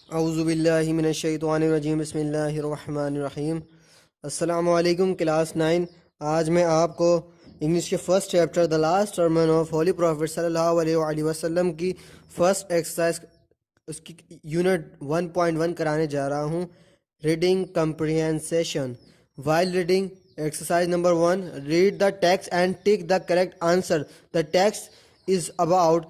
औज़ुबिल्लाहि मिनश्शैतानिर्रजीम बिस्मिल्लाहिर्रहमानिर्रहीम। अस्सलामु अलैकुम क्लास 9। आज मैं आपको इंग्लिश के first chapter the last sermon of Holi prophet सल्लल्लाहु अलैहि वसल्लम की फ़र्स्ट एक्सरसाइज उसकी यूनिट 1.1 कराने जा रहा हूँ। Reading comprehension. While reading exercise number 1, read the text and tick the correct answer. The text is about,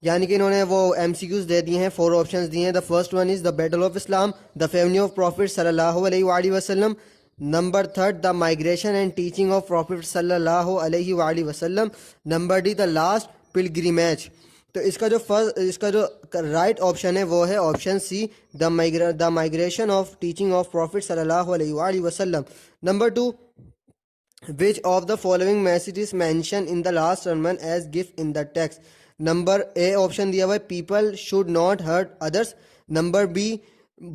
यानी कि इन्होंने वो एमसीक्यूज दे दिए हैं, 4 ऑप्शंस दिए हैं। The first one is the battle of Islam, the family of prophet सल्लल्लाहु अलैहि वसल्लम। Number third, the migration and teaching of prophet सल्लल्लाहु अलैहि वसल्लम। Number D, the last pilgrimage. तो इसका जो राइट ऑप्शन है वो है option C, the migration of teaching of prophet सल्लल्लाहु अलैहि वसल्लम। Number two, which of the following messages mentioned in the last sermon as gift in the text? Number A option दिया हुआ है people should not hurt others. Number B,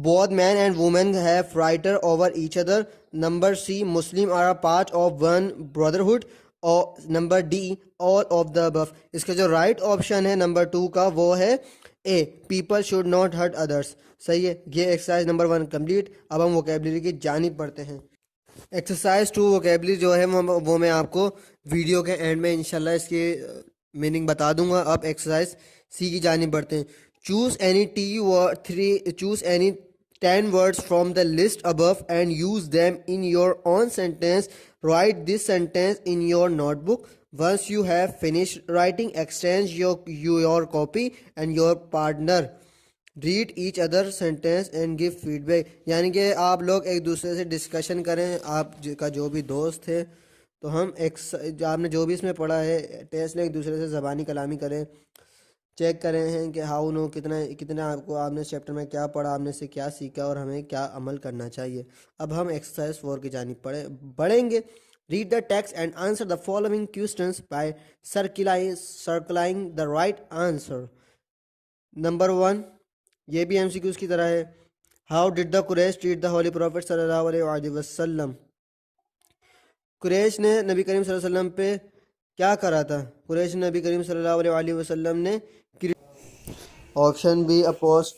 both men and women have right over each other. Number C, Muslim are a part of one brotherhood. और number D, all of the above. इसका जो right option है number 2 का वो है A, people should not hurt others. सही है। ये एक्सरसाइज नंबर 1 कंप्लीट। अब हम वोकेबलरी की जानिब पढ़ते हैं। एक्सरसाइज 2 वोकेबलरी जो है वो मैं आपको वीडियो के एंड में इंशाल्लाह इसकी मीनिंग बता दूंगा। अब एक्सरसाइज सी की जानिब बढ़ते हैं। Choose any 10 words from the list above and use them in your own sentence. Write this sentence in your notebook. Once you have finished writing, exchange your copy and your partner. Read each other sentence and give feedback, यानी कि आप लोग एक दूसरे से discussion करें, आपका जो भी दोस्त है। तो हम आपने जो भी इसमें पढ़ा है टेस्ट में एक दूसरे से ज़बानी कलामी करें, चेक करें हैं कि हाउ नो कितना कितना आपको आपने चैप्टर में क्या पढ़ा, आपने से क्या सीखा और हमें क्या अमल करना चाहिए। अब हम एक्सरसाइज 4 की जानिब बढ़ेंगे। Read the text and answer the following questions by circling the right answer. Number 1, ये भी एमसीक्यूज की तरह है। How did the Quraysh treat the holy prophet सल्लल्लाहु अलैहि वसल्लम। कुरैश ने नबी करीम सल्लल्लाहु अलैहि वसल्लम पे क्या करा था? कुरैश ने नबी करीम सल्लल्लाहु अलैहि वसल्लम ने ऑप्शन बी अपोस्ट,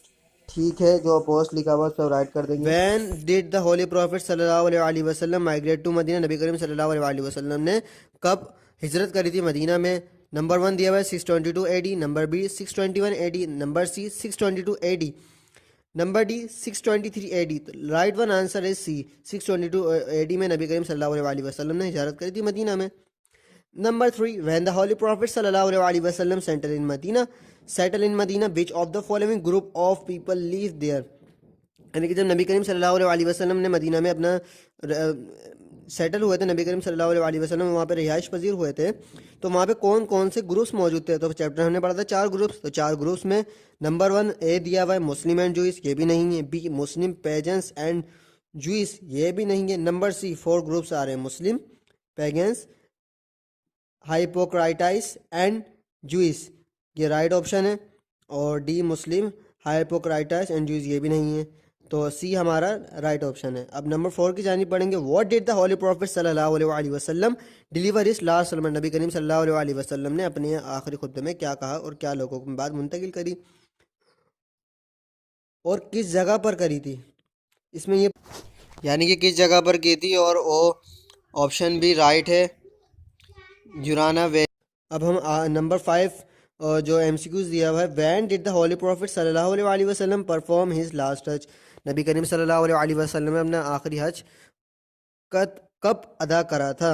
ठीक है, जो अपोस्ट लिखा हुआ उस पर राइट कर देंगे। When did the holy prophet सल्लल्लाहु अलैहि वसल्लम माइग्रेट टू मदीना, नबी करीम सल्लल्लाहु अलैहि वसल्लम ने कब हिजरत करी थी मदीना में? नंबर 1 दिया हुआ है 622 AD, number B 621 AD, number C 622 AD, number D 623 AD। तो राइट वन आंसर है सी, 622 AD में नबी करीम सल्लल्लाहु अलैहि वसल्लम ने हिजरत करी थी मदीना में। Number 3, when the holy prophet सल्लल्लाहु अलैहि वसल्लम settle in Medina which of the following group of people live there. यानी कि जब नबी करीम सल्लल्लाहु अलैहि वसल्लम ने मदीना में अपना सेटल हुए थे, नबी करीम सल्लल्लाहु अलैहि वसल्लम वहाँ पे रिहाइश पजीर हुए थे, तो वहाँ पे कौन कौन से ग्रुप्स मौजूद थे? तो चैप्टर हमने पढ़ा था 4 ग्रुप्स। तो 4 ग्रुप्स में नंबर 1 ए दिया हुआ है मुस्लिम एंड जूइस, ये भी नहीं है। B, Muslim pageants and Jewish, ये भी नहीं है। नंबर सी, 4 ग्रुप्स आ रहे हैं, मुस्लिम, पेगेंस, हाइपोक्राइटाइस एंड जूइस, ये राइट ऑप्शन है। और डी, मुस्लिम, हाइपोक्राइटाइस एंड जूइस, ये भी नहीं है। तो सी हमारा राइट ऑप्शन है। अब नंबर 4 की जानिब पढ़ेंगे। What did the holy prophet सल्लल्लाहु अलैहि वसल्लम डिलीवर इस लास्ट सलमान, नबी करीम सल्लल्लाहु अलैहि वसल्लम ने अपने आखिरी खुतबे में क्या कहा और क्या लोगों को बात मुंतकिल करी और किस जगह पर करी थी? इसमें ये यानी कि किस जगह पर की थी, और वो ऑप्शन भी राइट है, जुराना वे। अब हम नंबर 5 जो एमसीक्यूज दिया हुआ है। When did the holy prophet सल्लल्लाहु अलैहि वसल्लम परफॉर्म हिज लास्ट हज, नबी करीम सल्लल्लाहु अलैहि वसल्लम ने अपना आखिरी हज कब अदा करा था?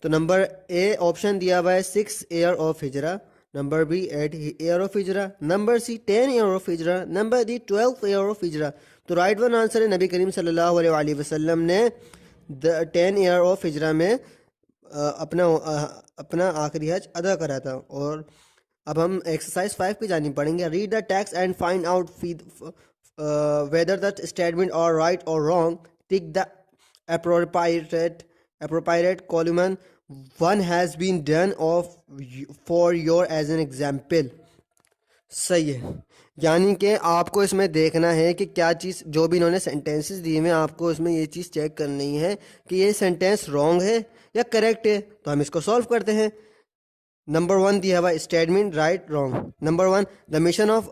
तो नंबर ए ऑप्शन दिया हुआ है 6 ईयर ऑफ हिजरा, नंबर बी 8 ईयर ऑफ हिजरा, नंबर सी 10 ईयर ऑफ हिजरा, नंबर डी 12 ईयर ऑफ हिजरा। तो राइट वन आंसर है नबी करीम सल्लल्लाहु अलैहि वसल्लम ने 10 ईयर ऑफ हिजरा में अपना आखिरी हज अदा करा था। और अब हम एक्सरसाइज 5 की जानिब पढ़ेंगे। Read the text and find out whether the statement are right और wrong. Tick the appropriate column one has been done of for your as an example। सही है। यानी कि आपको इसमें देखना है कि क्या चीज़, जो भी इन्होंने सेंटेंसेस दिए हैं आपको इसमें ये चीज़ चेक करनी है कि ये सेंटेंस रॉन्ग है या करेक्ट है। तो हम इसको सॉल्व करते हैं। नंबर 1 दिया हुआ statement right wrong. Number 1 the mission of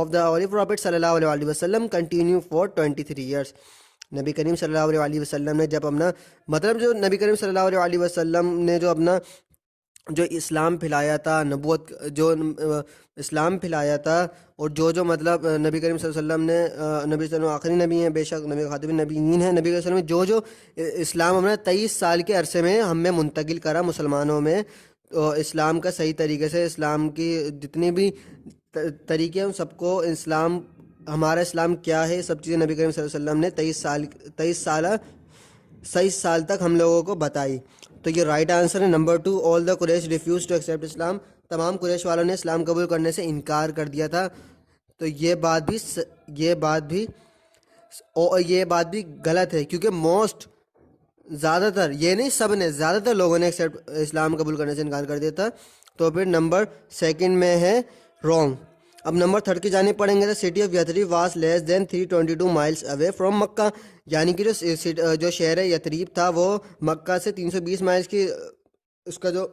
the holy prophet सल्लल्लाहु अलैहि वसल्लम कंटिन्यू फॉर 23 ईयर्स। नबी करीम सल्लल्लाहु अलैहि वसल्लम ने जब अपना मतलब जो नबी करीम सल्लल्लाहु अलैहि वसल्लम ने जो अपना जो इस्लाम फैलाया था, नबूवत जो इस्लाम फैलाया था, और जो मतलब नबी करीम सल्लल्लाहु अलैहि वसल्लम ने नबी सल्लल्लाहु अलैहि वसल्लम आखिरी नबी हैं, बेशक नबी खातिबुन नबीयीन है, नबी वसल्लम जो इस्लाम हमने 23 साल के अरसे में हमें मुंतकिल करा मुसलमानों में, तो इस्लाम का सही तरीके से इस्लाम की जितनी भी तरीके हैं उन सबको इस्लाम हमारा इस्लाम क्या है सब चीज़ें नबी करीम सल्लल्लाहु अलैहि वसल्लम ने 23 साल तक हम लोगों को बताई। तो ये राइट आंसर है। Number 2 all the Quraysh refuse to accept Islam. तमाम कुरैश वालों ने इस्लाम कबूल करने से इनकार कर दिया था। तो ये बात भी गलत है, क्योंकि ज़्यादातर, ये नहीं सब ने, ज़्यादातर लोगों ने इस्लाम कबूल करने से इनकार कर दिया था। तो फिर नंबर 2 में है रॉन्ग। अब नंबर 3 की जानी पड़ेंगे। The city of Yathrib was less than 322 miles away from Mecca. यानी कि जो शहर है यथरीब था वो मक्का से 320 माइल्स की उसका जो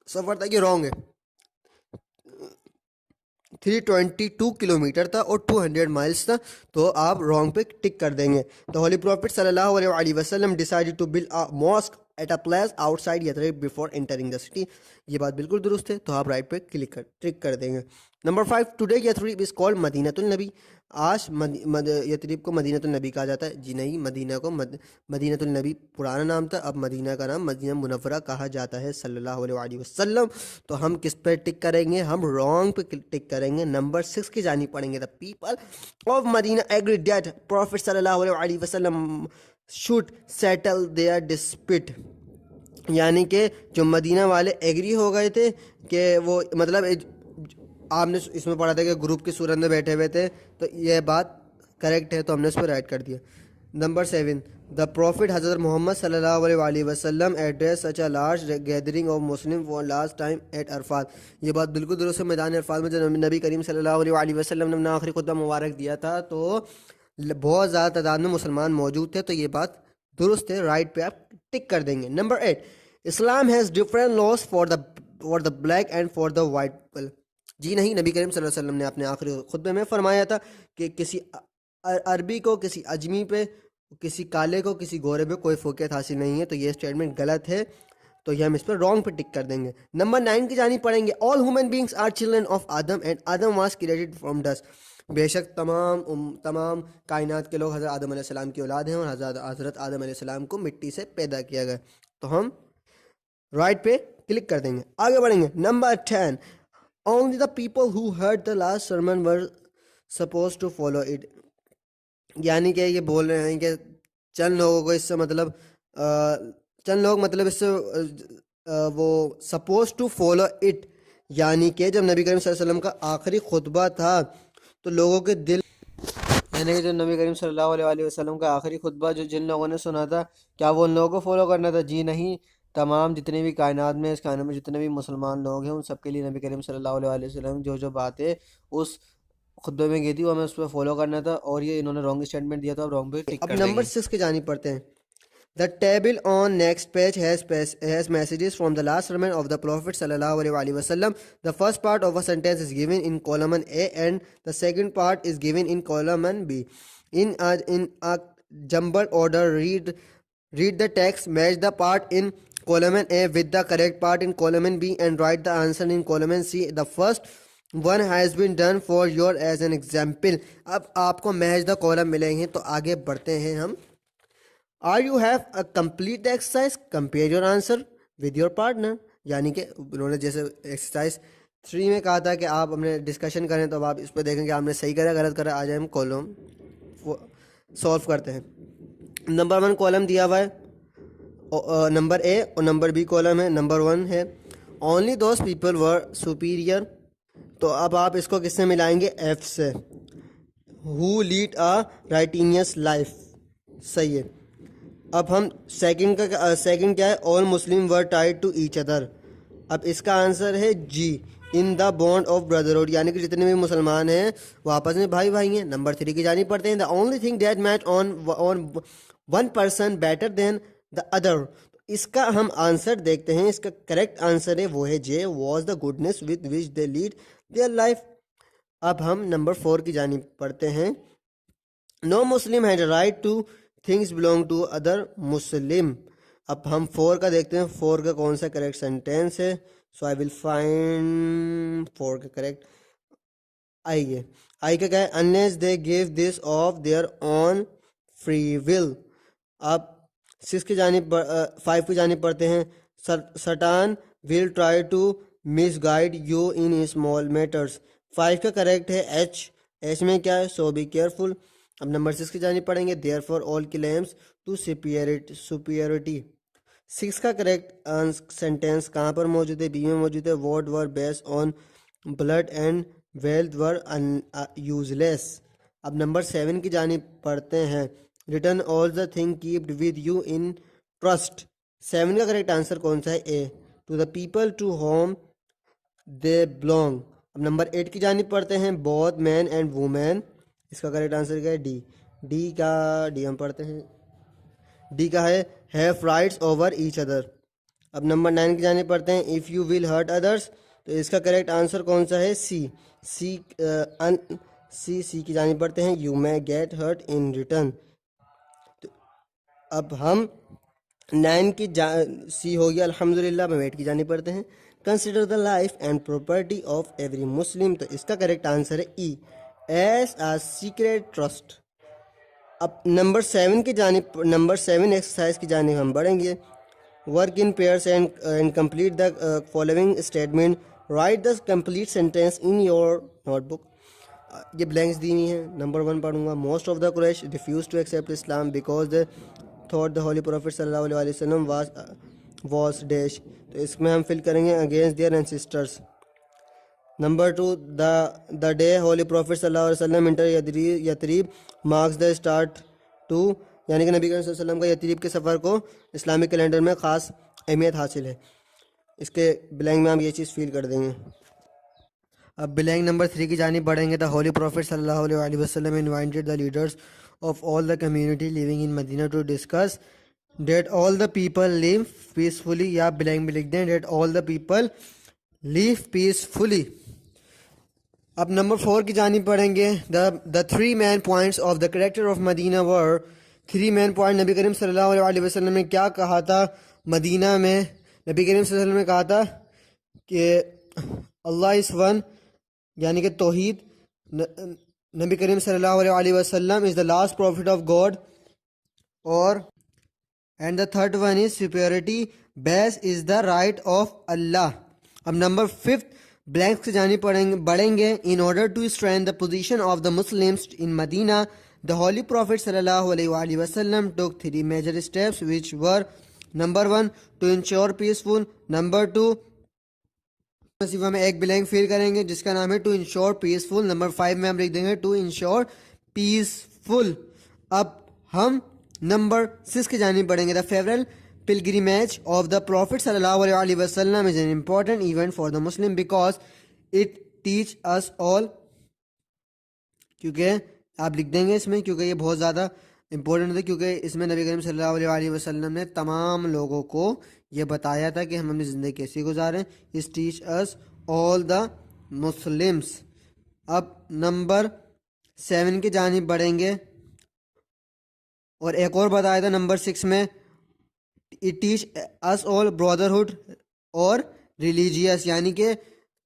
सफ़र था, ये रॉन्ग है। 322 किलोमीटर था और 200 माइल्स था, तो आप रॉन्ग पे टिक कर देंगे। तो होली प्रॉफिट सल्लल्लाहु अलैहि वसल्लम decided to build a mosque at a place outside Yathrib before entering the city. ये बात बिल्कुल दुरुस्त है, तो आप राइट पे टिक कर देंगे। नंबर 5 टुडे यथरीब इज कॉल्ड मदीनतुल नबी। आज यथरीब को मदीनतुल नबी कहा जाता है। जी नहीं, मदीना को मदीनतुल नबी पुराना नाम था, अब मदीना का नाम मदीना मुनव्वरा कहा जाता है सल्लल्लाहु अलैहि वसल्लम। तो हम किस पे टिक करेंगे? हम रॉन्ग पे टिक करेंगे। नंबर 6 की जानी पड़ेंगे। The people of Medina agree that prophet सल्लल्लाहु अलैहि वसल्लम शुड सेटल देयर डिस्प्यूट। यानी कि जो मदीना वाले एग्री हो गए थे कि वो मतलब आपने इसमें पढ़ा था कि ग्रुप की सूरत में बैठे हुए थे, तो यह बात करेक्ट है, तो हमने उस पर राइट कर दिया। नंबर 7 द प्रॉफिट हज़रत मोहम्मद सल्लल्लाहु अलैहि वसल्लम address such a large gathering of Muslim for last time at Arafat. ये बात बिल्कुल दुरुस्त है। मैदान अरफात में जब नबी करीम सल्लल्लाहु अलैहि वसल्लम ने अपना आखिरी खुतबा मुबारक दिया था, तो बहुत ज़्यादा तादाद में मुसलमान मौजूद थे, तो ये बात दुरुस्त है, राइट पे आप टिक कर देंगे। Number 8 Islam has different laws for the black and for the white people. जी नहीं, नबी करीम सल्लल्लाहु अलैहि वसल्लम ने अपने आखिरी खुतबे में फरमाया था कि किसी अरबी को, किसी अजमी पे, किसी काले को, किसी गोरे पे कोई फोकियत हासिल नहीं है। तो ये स्टेटमेंट गलत है, तो ये हम इस पर रॉन्ग पे टिक कर देंगे। नंबर 9 की जानी पड़ेंगे। All human beings are children of Adam and Adam was created from dust. बेशक तमाम कायनात के लोग हज़रत आदम अलैहिस्सलाम की औलाद हैं और हज़रत आदम अलैहिस्सलाम को मिट्टी से पैदा किया गया। तो हम राइट पे क्लिक कर देंगे। आगे बढ़ेंगे। Number 10 only the people who heard the last sermon were supposed to follow it। यानी कि ये बोल रहे हैं कि चंद लोगों को इससे मतलब चंद लोग मतलब इससे वो सपोज टू फॉलो इट, यानी कि जब नबी करीम सल्लल्लाहु अलैहि वसल्लम का आखिरी खुतबा था तो लोगों के दिल, यानी कि जब नबी करीम सल्लल्लाहु अलैहि वसल्लम का आखिरी खुतबा जो जिन लोगों ने सुना था, क्या वो उन लोगों को फॉलो करना था? जी नहीं, तमाम जितने भी कायनात में, इस कायनात में जितने भी मुसलमान लोग हैं, उन सब के लिए नबी करीम सल्लल्लाहु अलैहि वसल्लम जो बातें उस खुतबे में की थी वो हमें उस पर फॉलो करना था, और ये इन्होंने रॉन्ग स्टेटमेंट दिया था, रॉन्ग पे टिक कर देंगे। अब नंबर 6 की जानी पड़ते हैं। The table on next page has messages from the last sermon of the Prophet sallallahu alaihi wasallam. The first part of a sentence is given in column A and the second part is given in column B. In a jumbled order, read the text, match the part in column A with the correct part in column B and write the answer in column C. The first one has been done for your as an example. अब आपको match the column मिलेंगे, तो आगे बढ़ते हैं हम। Are you have a complete exercise, compare your answer with your partner. यानी कि उन्होंने जैसे एक्सरसाइज 3 में कहा था कि आप अपने डिस्कशन करें, तो अब आप इस पर देखें कि आपने सही करा गलत करा। आज हम कॉलम सॉल्व करते हैं। नंबर 1 कॉलम दिया हुआ है, नंबर ए, और नंबर बी कॉलम है। नंबर 1 है only those people were superior, तो अब आप इसको किससे मिलाएंगे? एफ से। Who lead a righteous life, सही है। अब हम सेकंड क्या है? All Muslim were tied to each other. अब इसका आंसर है जी, in the bond of brotherhood, यानी कि जितने भी मुसलमान हैं वो आपस में भाई भाई हैं। नंबर 3 की जानी पड़ते हैं। The only thing that match on one person better than the other, इसका हम आंसर देखते हैं। इसका करेक्ट आंसर है वो है J, was the goodness with which they lead their life. अब हम नंबर 4 की जानिब पढ़ते हैं। No Muslim had right to things belong to other Muslim. अब हम 4 का देखते हैं, 4 का कौन सा करेक्ट सेंटेंस है। सो आई विल फाइंड 4 का करेक्ट। आइए, आई का क्या है, unless they give this of their own free will. अब 6 की जानिब 5 की जानिब पढ़ते हैं। Satan will try to misguide you in small matters. 5 का करेक्ट है एच। एच में क्या है, सो बी केयरफुल। अब नंबर 6 की जानिब पढ़ेंगे, therefore all claims to superiority. 6 का करेक्ट सेंटेंस कहाँ पर मौजूद है, बी में मौजूद है। What were based on blood and wealth were useless. अब नंबर 7 की जानिब पढ़ते हैं। Return all the thing keeped with you in trust. 7 का करेक्ट आंसर कौन सा है, A, to the people to whom they belong. अब नंबर 8 की जानिब पढ़ते हैं। बोथ मैन एंड वुमेन, इसका करेक्ट आंसर क्या है, डी। डी हम पढ़ते हैं, डी का है have rights over each other. अब नंबर 9 की जानिब पढ़ते हैं। If you will hurt others, तो इसका करेक्ट आंसर कौन सा है, सी। सी की जानिब पढ़ते हैं। You may get hurt in return. तो अब हम 9 की सी हो गया अल्हम्दुलिल्लाह। अब 8 की जानिब पढ़ते हैं। Consider the life and property of every Muslim, तो इसका करेक्ट आंसर है ई, एज अ सीक्रेट ट्रस्ट। अब नंबर 7 की जानिब, नंबर 7 एक्सरसाइज की जानिब हम बढ़ेंगे। Work in pairs and complete the following statement. Write the complete sentence in your notebook. ये ब्लैंक्स दी हुई हैं। नंबर 1 पढ़ूंगा। Most of the Quraysh refuse to accept Islam because they thought the holy prophet सल्लल्लाहु अलैहि वसल्लम was dash, तो इसमें हम फिल करेंगे against their ancestors. Number 2, the day holy prophet सल्लल्लाहु अलैहि वसल्लम enter Yathrib marks the start to, यानी कि नबी करीम सल्लल्लाहु अलैहि वसल्लम का यथरीब के सफ़र को इस्लामिक कैलेंडर में ख़ास अहमियत हासिल है। इसके ब्लैंक में हम ये चीज़ फील कर देंगे। अब ब्लैंक नंबर 3 की जानिब बढ़ेंगे। द होली प्रॉफिट सल्लल्लाहु अलैहि वसल्लम invited the leaders of all the community living in Medina to discuss that all the people live peacefully, या ब्लैंक में लिख दें that all the people live peacefully. अब नंबर 4 की जानिब पढ़ेंगे। The 3 main points of the character of Medina were, 3 main point नबी करीम सल्लल्लाहु अलैहि वसल्लम ने क्या कहा था मदीना में। नबी करीम सल्लल्लाहु अलैहि वसल्लम ने कहा था कि अल्लाह इज़ वन, यानी कि तौहीद। नबी करीम सल्लल्लाहु अलैहि वसल्लम is the last prophet of God, और and the third one is superiority, best is the right of Allah. अब नंबर 5 ब्लैंक्स की जानिब बढ़ेंगे। In order to strengthen the position of the Muslims in Medina, the holy prophet सल्लल्लाहु अलैहि वसल्लम took 3 major steps which were, number 1 to ensure peaceful, number 2 सिर्फ हमें एक ब्लैंक फिल करेंगे जिसका नाम है टू इंश्योर पीसफुल, नंबर 5 में हम लिख देंगे टू इंश्योर पीसफुल। अब हम नंबर 6 की जानिब बढ़ेंगे। The farewell pilgrimage of the Prophet sallallahu alaihi wasallam is an important event for the Muslim because it teach us all, क्योंकि आप लिख देंगे इसमें, क्योंकि ये बहुत ज़्यादा इंपॉर्टेंट है, क्योंकि इसमें नबी करीम सल्लल्लाहु अलैहि वसल्लम ने तमाम लोगों को ये बताया था कि हम अपनी ज़िंदगी कैसे गुजारें। इस teach us all the Muslims. अब नंबर 7 की जानिब बढ़ेंगे, और एक और बताया था नंबर 6 में, it teach us all brotherhood और रिलीजियस, यानी कि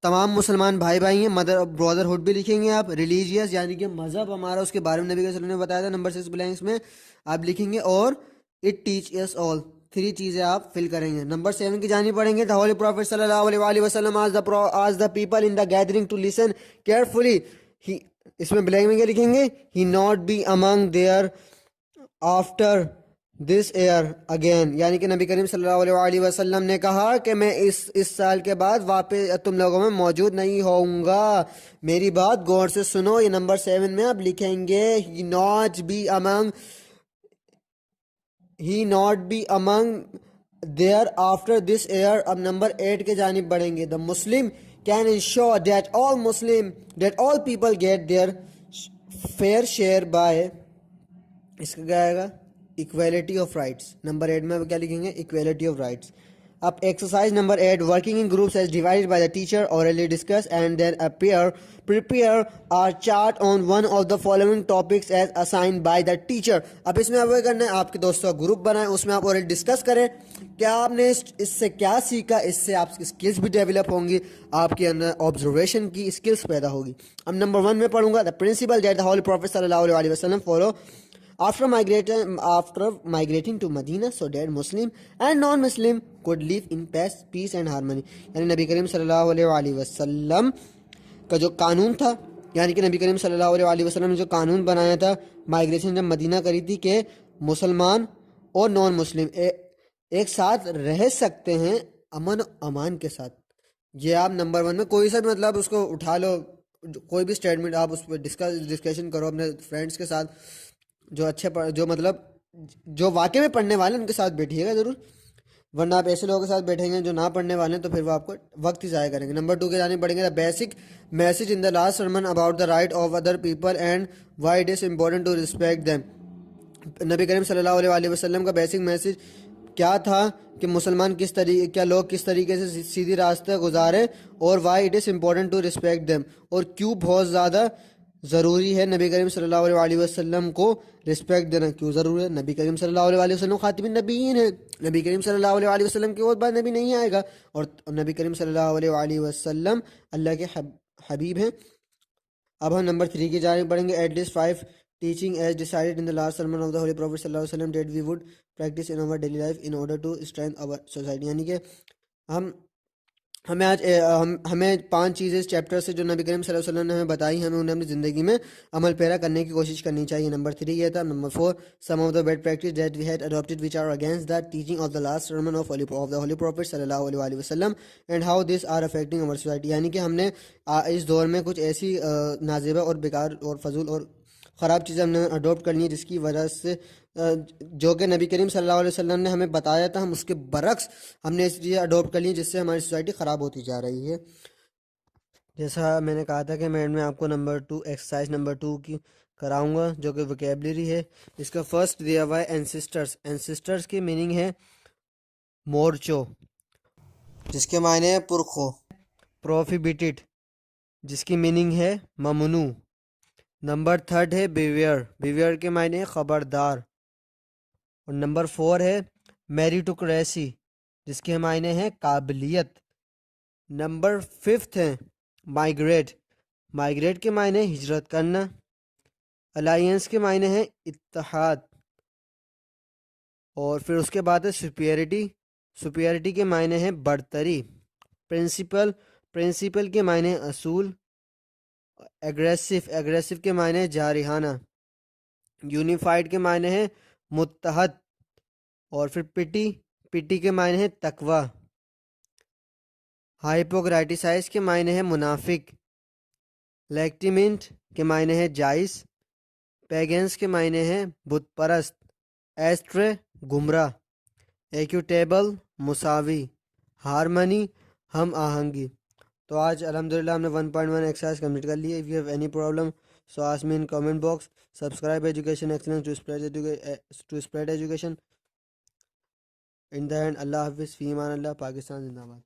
तमाम मुसलमान भाई भाई हैं। मदर ब्रदरहुड भी लिखेंगे आप, रिलीजियस यानी कि मज़हब हमारा, उसके बारे में नबी सल्लल्लाहु अलैहि वसल्लम ने बताया था। नंबर 6 ब्लैंक्स में आप लिखेंगे, और इट टीच अस ऑल, 3 चीज़ें आप फिल करेंगे। नंबर 7 की जानिब पढ़ेंगे। द होली प्रॉफिट सल्लल्लाहु अलैहि वसल्लम आज the people in the gathering to listen carefully, इसमें ब्लैंक में क्या लिखेंगे, he not be among there after this year again, यानी कि नबी करीम सल्लल्लाहु अलैहि वसल्लम ने कहा कि मैं इस साल के बाद वापस तुम लोगों में मौजूद नहीं होऊंगा। मेरी बात गौर से सुनो। ये नंबर 7 में आप लिखेंगे he not be among there after this year. अब नंबर 8 के जानिब बढ़ेंगे। The Muslim can ensure that all people get their fair share by, इसका क्या आएगा, इक्वेलिटी ऑफ राइट्स। नंबर 8 में क्या लिखेंगे? Equality of rights. अब exercise number 8, working in groups as divided by the teacher orally discuss and then prepare a chart on one of the following topics as assigned by the teacher। अब इसमें अब करना है, आपके दोस्तों का group बनाए, उसमें आप ऑलरेडी डिस्कस करें क्या आपने इससे क्या सीखा, इससे आपकी स्किल्स भी डेवलप होंगी, आपके अंदर ऑब्जर्वेशन की स्किल्स पैदा होगी। अब नंबर 1 में पढ़ूंगा, the principal that the holy prophet सल्लल्लाहु अलैहि वसल्लम follow after migrating to Medina so that Muslim and non-Muslim could live in peace and harmony। यानी नबी करीम सल्लल्लाहु अलैहि वसल्लम का जो कानून था, यानी कि नबी करीम सल्लल्लाहु अलैहि वसल्लम ने जो कानून बनाया था माइग्रेशन जब मदीना करी थी कि मुसलमान और नॉन मुस्लिम एक साथ रह सकते हैं अमन अमान के साथ। ये आप नंबर 1 में कोई सा भी मतलब उसको उठा लो, कोई भी स्टेटमेंट आप उस पर डिस्कशन करो अपने फ्रेंड्स के साथ, जो अच्छे जो मतलब जो वाकई में पढ़ने वाले उनके साथ बैठिएगा ज़रूर, वरना आप ऐसे लोगों के साथ बैठेंगे जो ना पढ़ने वाले हैं तो फिर वो आपको वक्त ही ज़ाया करेंगे। नंबर 2 के जाने पड़ेंगे, the basic message in the last sermon about the right of other people and why it is important to respect them. नबी करीम सल्लल्लाहु अलैहि वसल्लम का बेसिक मैसेज क्या था कि मुसलमान किस तरीके, क्या लोग किस तरीके से सीधी रास्ते गुजारे, और why it is important to respect them, और क्यों बहुत ज़्यादा ज़रूरी है नबी करीम सल्लल्लाहु अलैहि वसल्लम को रिस्पेक्ट देना, क्यों ज़रूरी है। नबी करीम सल्लल्लाहु अलैहि वसल्लम खातिमुन नबीयीन है, नबी करीम सल्लल्लाहु अलैहि वसल्लम के बाद नबी नहीं आएगा, और नबी करीम सल्लल्लाहु अलैहि वसल्लम अल्लाह के हबीब हैं। अब हम नंबर 3 की जानिब बढ़ेंगे, at least 5 teaching as decided in the last sermon of the holy prophet सल्लल्लाहु अलैहि वसल्लम that we would practice in our daily life in order to strength our society. यानी कि हमें 5 चीज़ें इस चैप्टर से जो नबी करीम सल्लल्लाहु अलैहि वसल्लम ने हमें बताई, हमें उन्हें अपनी ज़िंदगी में अमल पैरा करने की कोशिश करनी चाहिए। नंबर 3 ये था। Number 4, some of the bad practice that we had adopted which are against the teaching of the last sermon of the holy prophet सल्लल्लाहु अलैहि वसल्लम and how this are affecting our society. यानी कि हमने इस दौर में कुछ ऐसी नाजेबा और बेकार और फजूल और ख़राब चीज़ें हमने अडोप्ट करनी है जिसकी वजह से जो कि नबी करीम सल्लल्लाहु अलैहि वसल्लम ने हमें बताया था, हम उसके बरक्स हमने ऐसी चीज़ें अडोप्ट कर ली जिससे हमारी सोसाइटी ख़राब होती जा रही है। जैसा मैंने कहा था कि मैं आपको नंबर 2 एक्सरसाइज नंबर 2 की कराऊंगा जो कि वोकेबलरी है। इसका फर्स्ट दिया हुआ है एंसिस्टर्स। एंसिस्टर्स की मीनिंग है मोर्चो, जिसके मायने है पुरखो। प्रोहिबिटेड, जिसकी मीनिंग है ममनू। नंबर 3 है बिवेयर। बिवेयर के मायने है खबरदार। और नंबर 4 है मेरिटोक्रेसी, जिसके मायने हैं काबिलियत। नंबर 5 है माइग्रेट। माइग्रेट के मायने हिजरत करना। अलायंस के मायने हैं इत्तेहाद। और फिर उसके बाद है सुपीरियरिटी। सुपीरियरिटी के मायने हैं बढ़तरी। प्रिंसिपल। प्रिंसिपल के मायने असूल। एग्रेसिव। एग्रेसिव के मायने जारिहाना। यूनिफाइड के मायने हैं मुत्तहद। और फिर पिटी। पिटी के मायने हैं तकवा। हाइपोक्राटिसाइज के मायने हैं मुनाफिक। लेक्टिमिंट के मायने हैं जायज़। पैगेंस के मायने हैं बुत परस्त। एस्ट्रे गुमराह। एक्यूटेबल मुसावी। हारमनी हम आहंगी। तो आज अल्हम्दुलिल्लाह हमने 1.1 एक्सरसाइज कंप्लीट कर ली है। If you have any problem so ask me in comment box. Subscribe education excellence to spread education. In the end अल्लाह हाफिज़, फ़ी अमान अल्लाह। पाकिस्तान जिंदाबाद।